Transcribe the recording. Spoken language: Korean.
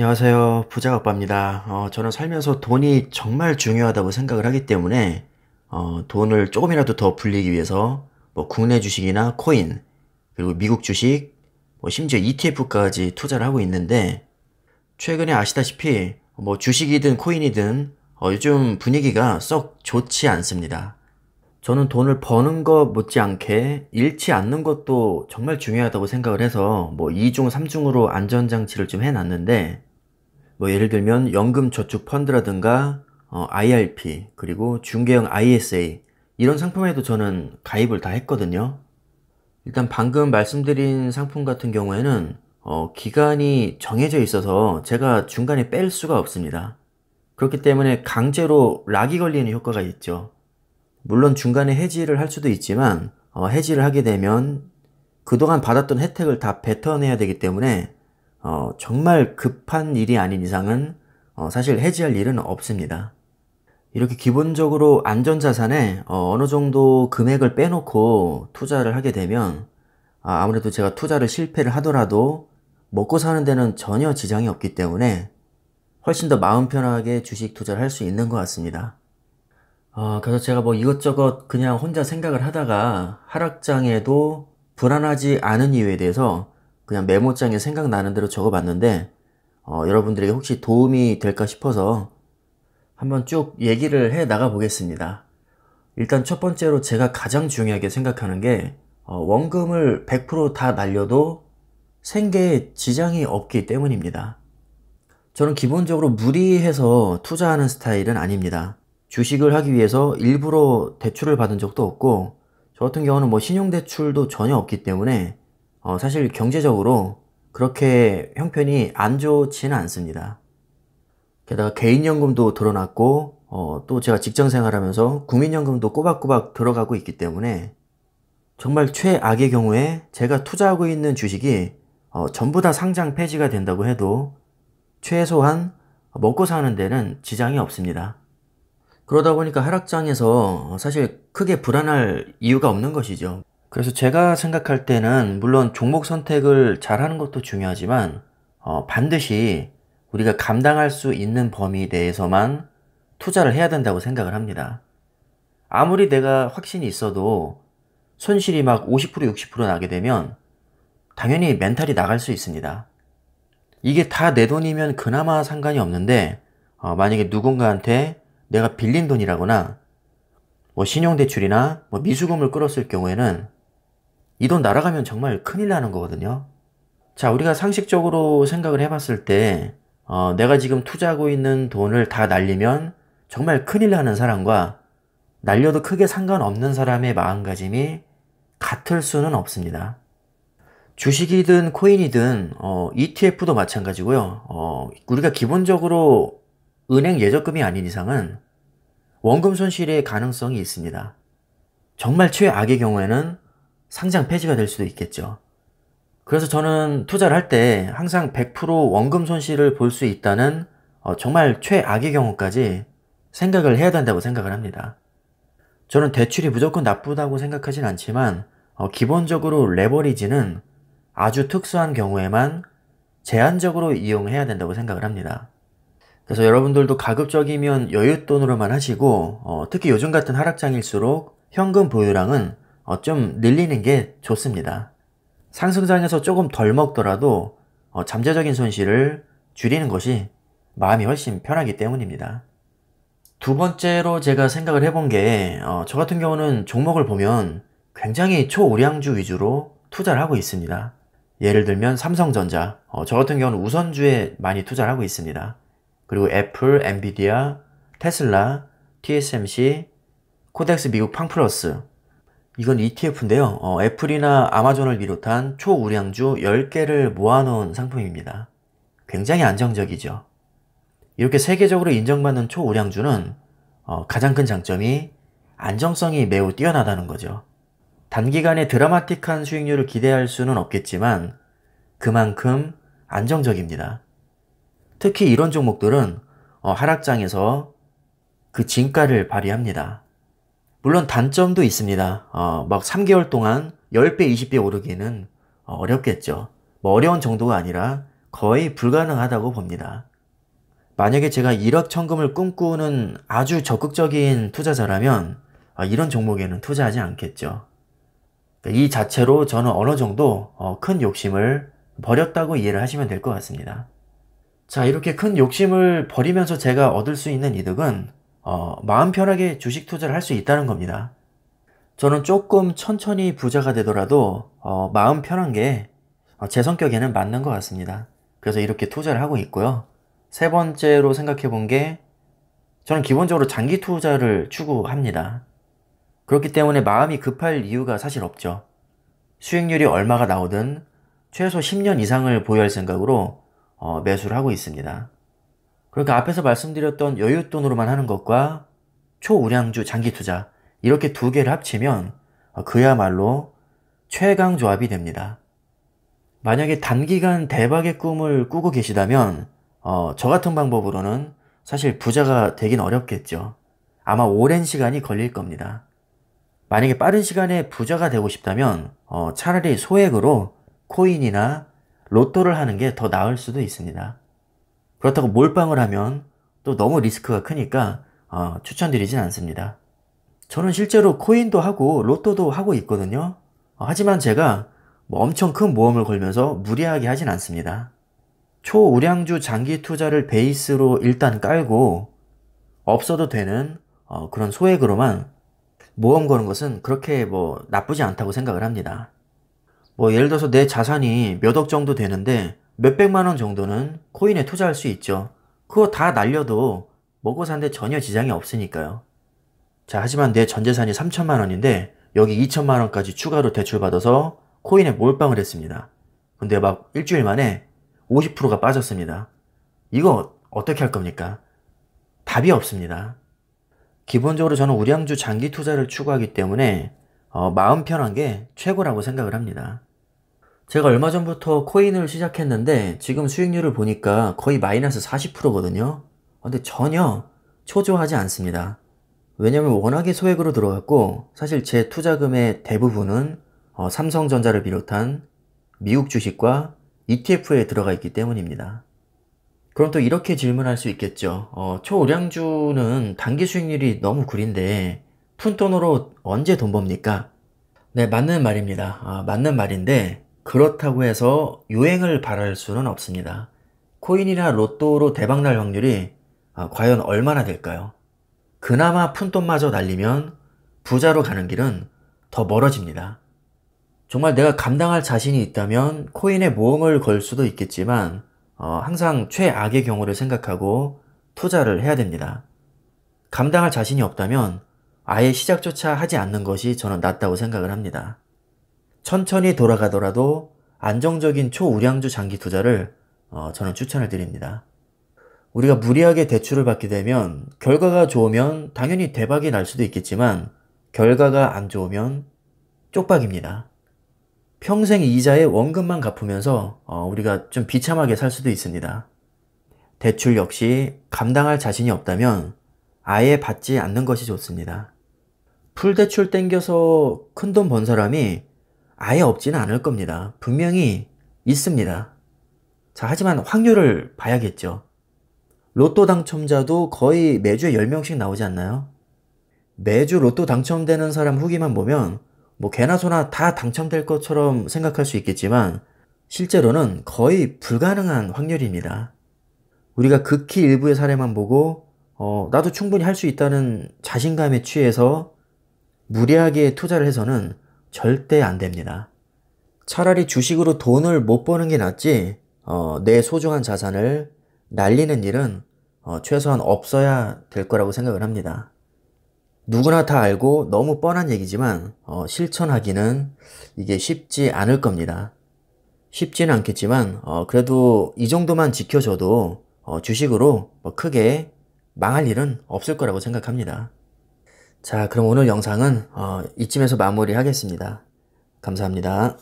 안녕하세요. 부자아빠입니다. 저는 살면서 돈이 정말 중요하다고 생각을 하기 때문에 돈을 조금이라도 더 불리기 위해서 뭐 국내 주식이나 코인, 그리고 미국 주식, 뭐 심지어 ETF까지 투자를 하고 있는데 최근에 아시다시피 뭐 주식이든 코인이든 요즘 분위기가 썩 좋지 않습니다. 저는 돈을 버는 것 못지않게 잃지 않는 것도 정말 중요하다고 생각을 해서 뭐 2중, 3중으로 안전장치를 좀 해놨는데 뭐 예를 들면 연금저축 펀드라든가 IRP 그리고 중개형 ISA 이런 상품에도 저는 가입을 다 했거든요. 일단 방금 말씀드린 상품 같은 경우에는 기간이 정해져 있어서 제가 중간에 뺄 수가 없습니다. 그렇기 때문에 강제로 락이 걸리는 효과가 있죠. 물론 중간에 해지를 할 수도 있지만 해지를 하게 되면 그동안 받았던 혜택을 다 뱉어내야 되기 때문에 정말 급한 일이 아닌 이상은 사실 해지할 일은 없습니다. 이렇게 기본적으로 안전자산에 어느 정도 금액을 빼놓고 투자를 하게 되면 아무래도 제가 투자를 실패를 하더라도 먹고 사는 데는 전혀 지장이 없기 때문에 훨씬 더 마음 편하게 주식 투자를 할 수 있는 것 같습니다. 그래서 제가 뭐 이것저것 그냥 혼자 생각을 하다가 하락장에도 불안하지 않은 이유에 대해서 그냥 메모장에 생각나는 대로 적어봤는데 여러분들에게 혹시 도움이 될까 싶어서 한번 쭉 얘기를 해 나가 보겠습니다. 일단 첫 번째로 제가 가장 중요하게 생각하는 게 원금을 100%다 날려도 생계에 지장이 없기 때문입니다. 저는 기본적으로 무리해서 투자하는 스타일은 아닙니다. 주식을 하기 위해서 일부러 대출을 받은 적도 없고 저 같은 경우는 뭐 신용대출도 전혀 없기 때문에 사실 경제적으로 그렇게 형편이 안 좋지는 않습니다. 게다가 개인연금도 들어놨고 또 제가 직장생활하면서 국민연금도 꼬박꼬박 들어가고 있기 때문에 정말 최악의 경우에 제가 투자하고 있는 주식이 전부 다 상장 폐지가 된다고 해도 최소한 먹고 사는 데는 지장이 없습니다. 그러다 보니까 하락장에서 사실 크게 불안할 이유가 없는 것이죠. 그래서 제가 생각할 때는 물론 종목 선택을 잘 하는 것도 중요하지만 반드시 우리가 감당할 수 있는 범위 내에서만 투자를 해야 된다고 생각을 합니다. 아무리 내가 확신이 있어도 손실이 막 50% 60% 나게 되면 당연히 멘탈이 나갈 수 있습니다. 이게 다 내 돈이면 그나마 상관이 없는데 만약에 누군가한테 내가 빌린 돈이라거나 뭐 신용대출이나 뭐 미수금을 끌었을 경우에는 이 돈 날아가면 정말 큰일 나는 거거든요. 자, 우리가 상식적으로 생각을 해봤을 때 내가 지금 투자하고 있는 돈을 다 날리면 정말 큰일 나는 사람과 날려도 크게 상관없는 사람의 마음가짐이 같을 수는 없습니다. 주식이든 코인이든 ETF도 마찬가지고요. 우리가 기본적으로 은행 예적금이 아닌 이상은 원금 손실의 가능성이 있습니다. 정말 최악의 경우에는 상장 폐지가 될 수도 있겠죠. 그래서 저는 투자를 할 때 항상 100% 원금 손실을 볼 수 있다는 정말 최악의 경우까지 생각을 해야 된다고 생각을 합니다. 저는 대출이 무조건 나쁘다고 생각하진 않지만 기본적으로 레버리지는 아주 특수한 경우에만 제한적으로 이용해야 된다고 생각을 합니다. 그래서 여러분들도 가급적이면 여윳돈으로만 하시고 특히 요즘 같은 하락장일수록 현금 보유량은 좀 늘리는 게 좋습니다. 상승장에서 조금 덜 먹더라도 잠재적인 손실을 줄이는 것이 마음이 훨씬 편하기 때문입니다. 두 번째로 제가 생각을 해본 게 저 같은 경우는 종목을 보면 굉장히 초우량주 위주로 투자를 하고 있습니다. 예를 들면 삼성전자, 저 같은 경우는 우선주에 많이 투자를 하고 있습니다. 그리고 애플, 엔비디아, 테슬라, TSMC, 코덱스 미국 팡플러스, 이건 ETF인데요. 애플이나 아마존을 비롯한 초우량주 10개를 모아놓은 상품입니다. 굉장히 안정적이죠. 이렇게 세계적으로 인정받는 초우량주는 가장 큰 장점이 안정성이 매우 뛰어나다는 거죠. 단기간에 드라마틱한 수익률을 기대할 수는 없겠지만 그만큼 안정적입니다. 특히 이런 종목들은 하락장에서 그 진가를 발휘합니다. 물론 단점도 있습니다. 막 3개월 동안 10배, 20배 오르기는 어렵겠죠. 뭐 어려운 정도가 아니라 거의 불가능하다고 봅니다. 만약에 제가 1억 천금을 꿈꾸는 아주 적극적인 투자자라면 이런 종목에는 투자하지 않겠죠. 이 자체로 저는 어느 정도 큰 욕심을 버렸다고 이해를 하시면 될 것 같습니다. 자, 이렇게 큰 욕심을 버리면서 제가 얻을 수 있는 이득은 마음 편하게 주식 투자를 할 수 있다는 겁니다. 저는 조금 천천히 부자가 되더라도 마음 편한 게 제 성격에는 맞는 것 같습니다. 그래서 이렇게 투자를 하고 있고요. 세 번째로 생각해 본 게 저는 기본적으로 장기 투자를 추구합니다. 그렇기 때문에 마음이 급할 이유가 사실 없죠. 수익률이 얼마가 나오든 최소 10년 이상을 보유할 생각으로 매수를 하고 있습니다. 그러니까 앞에서 말씀드렸던 여윳돈으로만 하는 것과 초우량주 장기 투자 이렇게 두 개를 합치면 그야말로 최강 조합이 됩니다. 만약에 단기간 대박의 꿈을 꾸고 계시다면 저 같은 방법으로는 사실 부자가 되긴 어렵겠죠. 아마 오랜 시간이 걸릴 겁니다. 만약에 빠른 시간에 부자가 되고 싶다면 차라리 소액으로 코인이나 로또를 하는 게 더 나을 수도 있습니다. 그렇다고 몰빵을 하면 또 너무 리스크가 크니까 추천드리진 않습니다. 저는 실제로 코인도 하고 로또도 하고 있거든요. 하지만 제가 뭐 엄청 큰 모험을 걸면서 무리하게 하진 않습니다. 초우량주 장기 투자를 베이스로 일단 깔고 없어도 되는 그런 소액으로만 모험 거는 것은 그렇게 뭐 나쁘지 않다고 생각을 합니다. 뭐 예를 들어서 내 자산이 몇 억 정도 되는데 몇백만 원 정도는 코인에 투자할 수 있죠. 그거 다 날려도 먹고 사는데 전혀 지장이 없으니까요. 자, 하지만 내 전 재산이 3천만 원인데 여기 2천만 원까지 추가로 대출받아서 코인에 몰빵을 했습니다. 근데 막 일주일 만에 50%가 빠졌습니다. 이거 어떻게 할 겁니까? 답이 없습니다. 기본적으로 저는 우량주 장기 투자를 추구하기 때문에 마음 편한 게 최고라고 생각을 합니다. 제가 얼마 전부터 코인을 시작했는데 지금 수익률을 보니까 거의 마이너스 40%거든요. 근데 전혀 초조하지 않습니다. 왜냐면 워낙에 소액으로 들어갔고 사실 제 투자금의 대부분은 삼성전자를 비롯한 미국 주식과 ETF에 들어가 있기 때문입니다. 그럼 또 이렇게 질문할 수 있겠죠. 초우량주는 단기 수익률이 너무 구린데 푼돈으로 언제 돈 법니까? 네, 맞는 말입니다. 맞는 말인데 그렇다고 해서 유행을 바랄 수는 없습니다. 코인이나 로또로 대박날 확률이 과연 얼마나 될까요? 그나마 푼돈마저 날리면 부자로 가는 길은 더 멀어집니다. 정말 내가 감당할 자신이 있다면 코인에 모험을 걸 수도 있겠지만 항상 최악의 경우를 생각하고 투자를 해야 됩니다. 감당할 자신이 없다면 아예 시작조차 하지 않는 것이 저는 낫다고 생각을 합니다. 천천히 돌아가더라도 안정적인 초우량주 장기 투자를 저는 추천을 드립니다. 우리가 무리하게 대출을 받게 되면 결과가 좋으면 당연히 대박이 날 수도 있겠지만 결과가 안 좋으면 쪽박입니다. 평생 이자에 원금만 갚으면서 우리가 좀 비참하게 살 수도 있습니다. 대출 역시 감당할 자신이 없다면 아예 받지 않는 것이 좋습니다. 풀대출 땡겨서 큰돈 번 사람이 아예 없지는 않을 겁니다. 분명히 있습니다. 자, 하지만 확률을 봐야겠죠. 로또 당첨자도 거의 매주에 10명씩 나오지 않나요? 매주 로또 당첨되는 사람 후기만 보면 뭐 개나 소나 다 당첨될 것처럼 생각할 수 있겠지만 실제로는 거의 불가능한 확률입니다. 우리가 극히 일부의 사례만 보고 나도 충분히 할 수 있다는 자신감에 취해서 무리하게 투자를 해서는 절대 안 됩니다. 차라리 주식으로 돈을 못 버는 게 낫지 내 소중한 자산을 날리는 일은 최소한 없어야 될 거라고 생각을 합니다. 누구나 다 알고 너무 뻔한 얘기지만 실천하기는 이게 쉽지 않을 겁니다. 쉽지는 않겠지만 그래도 이 정도만 지켜줘도 주식으로 크게 망할 일은 없을 거라고 생각합니다. 자, 그럼 오늘 영상은 이쯤에서 마무리하겠습니다. 감사합니다.